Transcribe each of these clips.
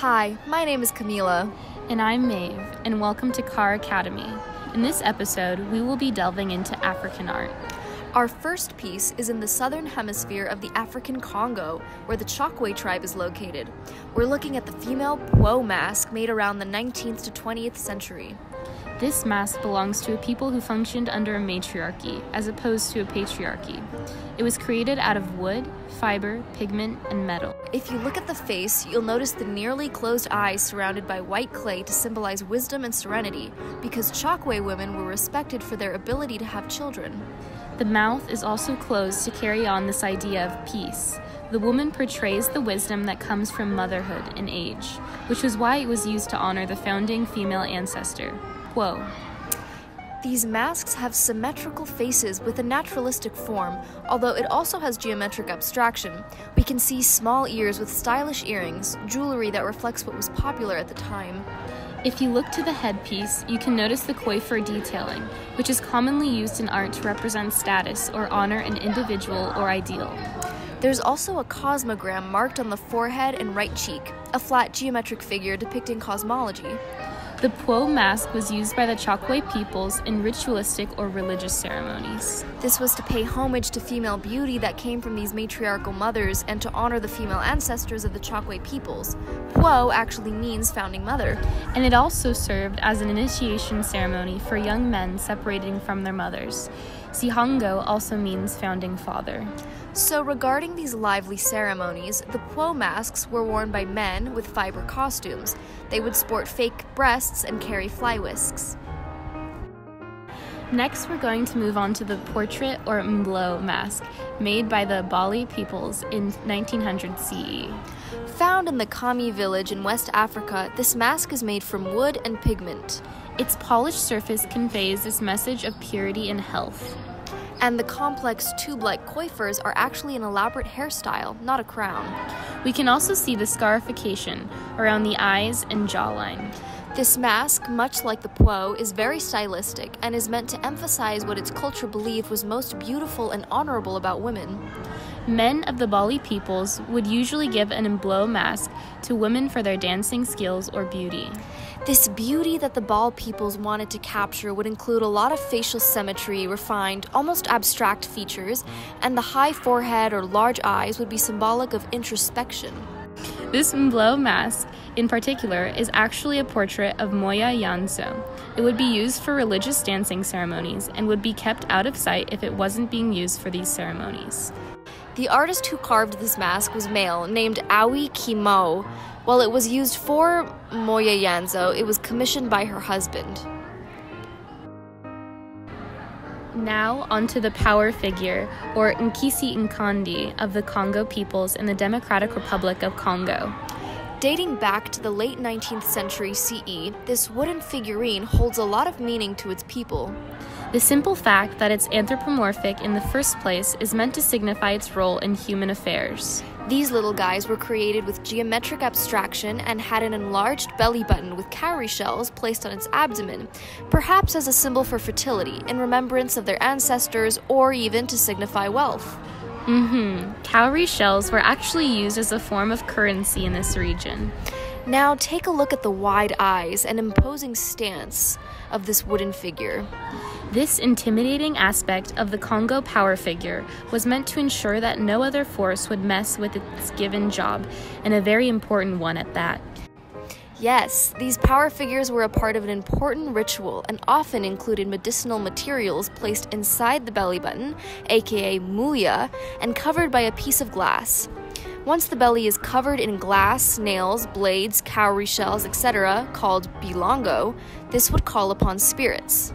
Hi, my name is Camila. And I'm Maeve, and welcome to Car Academy. In this episode, we will be delving into African art. Our first piece is in the southern hemisphere of the African Congo, where the Chokwe tribe is located. We're looking at the female Pwo mask made around the 19th to 20th century. This mask belongs to a people who functioned under a matriarchy, as opposed to a patriarchy. It was created out of wood, fiber, pigment, and metal. If you look at the face, you'll notice the nearly closed eyes surrounded by white clay to symbolize wisdom and serenity, because Chokwe women were respected for their ability to have children. The mouth is also closed to carry on this idea of peace. The woman portrays the wisdom that comes from motherhood and age, which was why it was used to honor the founding female ancestor, Pwo. These masks have symmetrical faces with a naturalistic form, although it also has geometric abstraction. We can see small ears with stylish earrings, jewelry that reflects what was popular at the time. If you look to the headpiece, you can notice the coiffure detailing, which is commonly used in art to represent status or honor an individual or ideal. There's also a cosmogram marked on the forehead and right cheek, a flat geometric figure depicting cosmology. The Pwo mask was used by the Chokwe peoples in ritualistic or religious ceremonies. This was to pay homage to female beauty that came from these matriarchal mothers and to honor the female ancestors of the Chokwe peoples. Pwo actually means founding mother. And it also served as an initiation ceremony for young men separating from their mothers. Sihongo also means founding father. So regarding these lively ceremonies, the Pwo masks were worn by men with fiber costumes. They would sport fake breasts and carry fly whisks. Next, we're going to move on to the portrait or mblo mask, made by the Bali peoples in 1900 CE. Found in the Kami village in West Africa, this mask is made from wood and pigment. Its polished surface conveys this message of purity and health. And the complex tube-like coiffures are actually an elaborate hairstyle, not a crown. We can also see the scarification around the eyes and jawline. This mask, much like the Pwo, is very stylistic and is meant to emphasize what its culture believed was most beautiful and honorable about women. Men of the Bali peoples would usually give an mblo mask to women for their dancing skills or beauty. This beauty that the Bal peoples wanted to capture would include a lot of facial symmetry, refined, almost abstract features, and the high forehead or large eyes would be symbolic of introspection. This mblo mask, in particular, is actually a portrait of Moya Yanso. It would be used for religious dancing ceremonies and would be kept out of sight if it wasn't being used for these ceremonies. The artist who carved this mask was male, named Awi Kimau. While it was used for Moya Yanzo, it was commissioned by her husband. Now onto the power figure, or Nkisi Nkandi, of the Congo peoples in the Democratic Republic of Congo. Dating back to the late 19th century CE, this wooden figurine holds a lot of meaning to its people. The simple fact that it's anthropomorphic in the first place is meant to signify its role in human affairs. These little guys were created with geometric abstraction and had an enlarged belly button with cowrie shells placed on its abdomen, perhaps as a symbol for fertility, in remembrance of their ancestors, or even to signify wealth. Cowrie shells were actually used as a form of currency in this region. Now take a look at the wide eyes and imposing stance of this wooden figure. This intimidating aspect of the Congo power figure was meant to ensure that no other force would mess with its given job, and a very important one at that. Yes, these power figures were a part of an important ritual and often included medicinal materials placed inside the belly button, aka muya, and covered by a piece of glass. Once the belly is covered in glass, nails, blades, cowrie shells, etc., called bilongo, this would call upon spirits.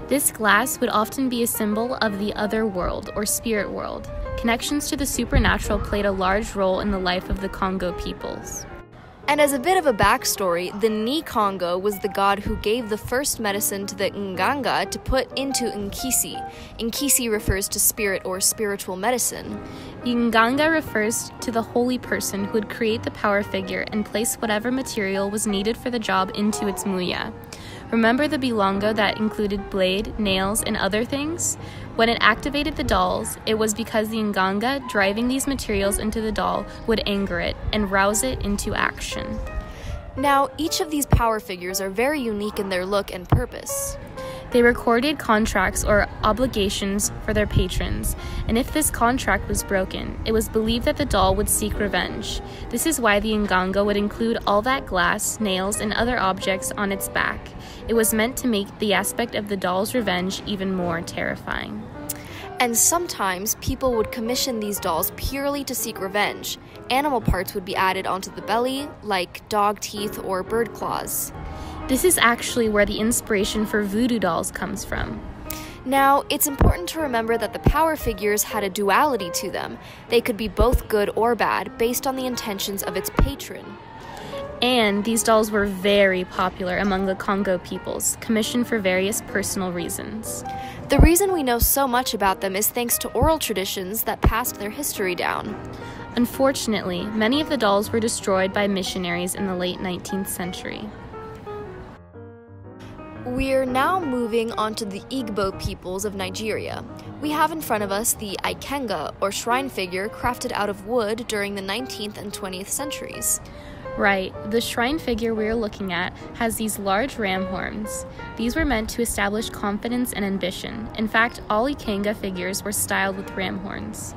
This glass would often be a symbol of the other world or spirit world. Connections to the supernatural played a large role in the life of the Congo peoples. And as a bit of a backstory, the Ni Congo was the god who gave the first medicine to the Nganga to put into Nkisi. Nkisi refers to spirit or spiritual medicine. The Nganga refers to the holy person who would create the power figure and place whatever material was needed for the job into its muya. Remember the bilongo that included blade, nails, and other things? When it activated the dolls, it was because the nganga driving these materials into the doll would anger it and rouse it into action. Now, each of these power figures are very unique in their look and purpose. They recorded contracts or obligations for their patrons, and if this contract was broken, it was believed that the doll would seek revenge. This is why the nganga would include all that glass, nails, and other objects on its back. It was meant to make the aspect of the doll's revenge even more terrifying. And sometimes people would commission these dolls purely to seek revenge. Animal parts would be added onto the belly, like dog teeth or bird claws. This is actually where the inspiration for voodoo dolls comes from. Now, it's important to remember that the power figures had a duality to them. They could be both good or bad, based on the intentions of its patron. And these dolls were very popular among the Congo peoples, commissioned for various personal reasons. The reason we know so much about them is thanks to oral traditions that passed their history down. Unfortunately, many of the dolls were destroyed by missionaries in the late 19th century. We're now moving on to the Igbo peoples of Nigeria. We have in front of us the Ikenga, or shrine figure, crafted out of wood during the 19th and 20th centuries. Right, the shrine figure we're looking at has these large ram horns. These were meant to establish confidence and ambition. In fact, all Ikenga figures were styled with ram horns.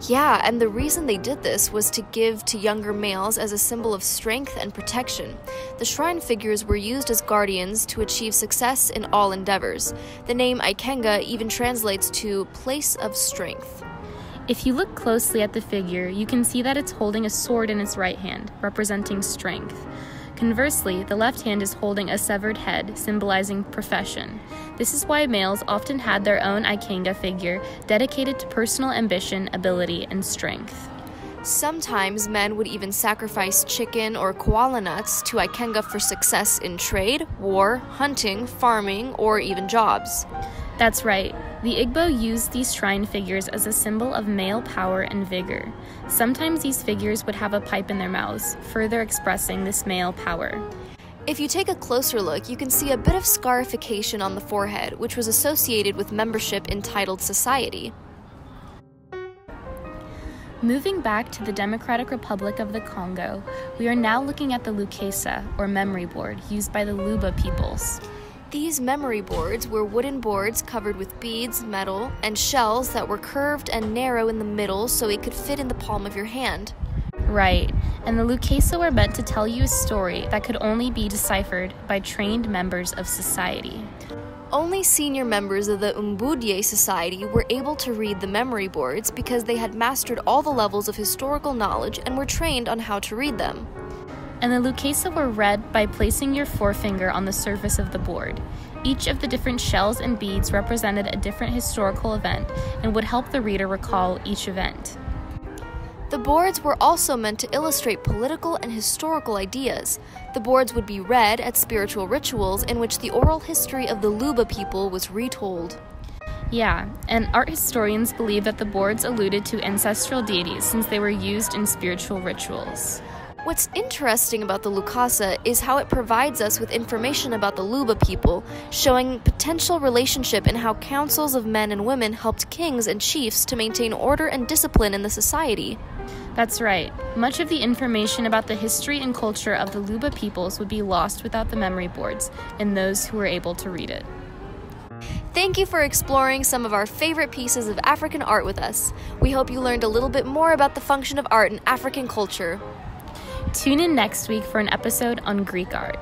Yeah, and the reason they did this was to give to younger males as a symbol of strength and protection. The shrine figures were used as guardians to achieve success in all endeavors. The name Ikenga even translates to place of strength. If you look closely at the figure, you can see that it's holding a sword in its right hand, representing strength. Conversely, the left hand is holding a severed head, symbolizing profession. This is why males often had their own Ikenga figure dedicated to personal ambition, ability, and strength. Sometimes men would even sacrifice chicken or koala nuts to Ikenga for success in trade, war, hunting, farming, or even jobs. That's right. The Igbo used these shrine figures as a symbol of male power and vigor. Sometimes these figures would have a pipe in their mouths, further expressing this male power. If you take a closer look, you can see a bit of scarification on the forehead, which was associated with membership in titled society. Moving back to the Democratic Republic of the Congo, we are now looking at the Lukesa, or memory board, used by the Luba peoples. These memory boards were wooden boards covered with beads, metal, and shells that were curved and narrow in the middle so it could fit in the palm of your hand. Right, and the Lukesa were meant to tell you a story that could only be deciphered by trained members of society. Only senior members of the Umbudye society were able to read the memory boards because they had mastered all the levels of historical knowledge and were trained on how to read them. And the Lukesa were read by placing your forefinger on the surface of the board. Each of the different shells and beads represented a different historical event and would help the reader recall each event. The boards were also meant to illustrate political and historical ideas. The boards would be read at spiritual rituals in which the oral history of the Luba people was retold. Yeah, and art historians believe that the boards alluded to ancestral deities since they were used in spiritual rituals. What's interesting about the Lukasa is how it provides us with information about the Luba people, showing potential relationship in how councils of men and women helped kings and chiefs to maintain order and discipline in the society. That's right. Much of the information about the history and culture of the Luba peoples would be lost without the memory boards and those who were able to read it. Thank you for exploring some of our favorite pieces of African art with us. We hope you learned a little bit more about the function of art in African culture. Tune in next week for an episode on Greek art.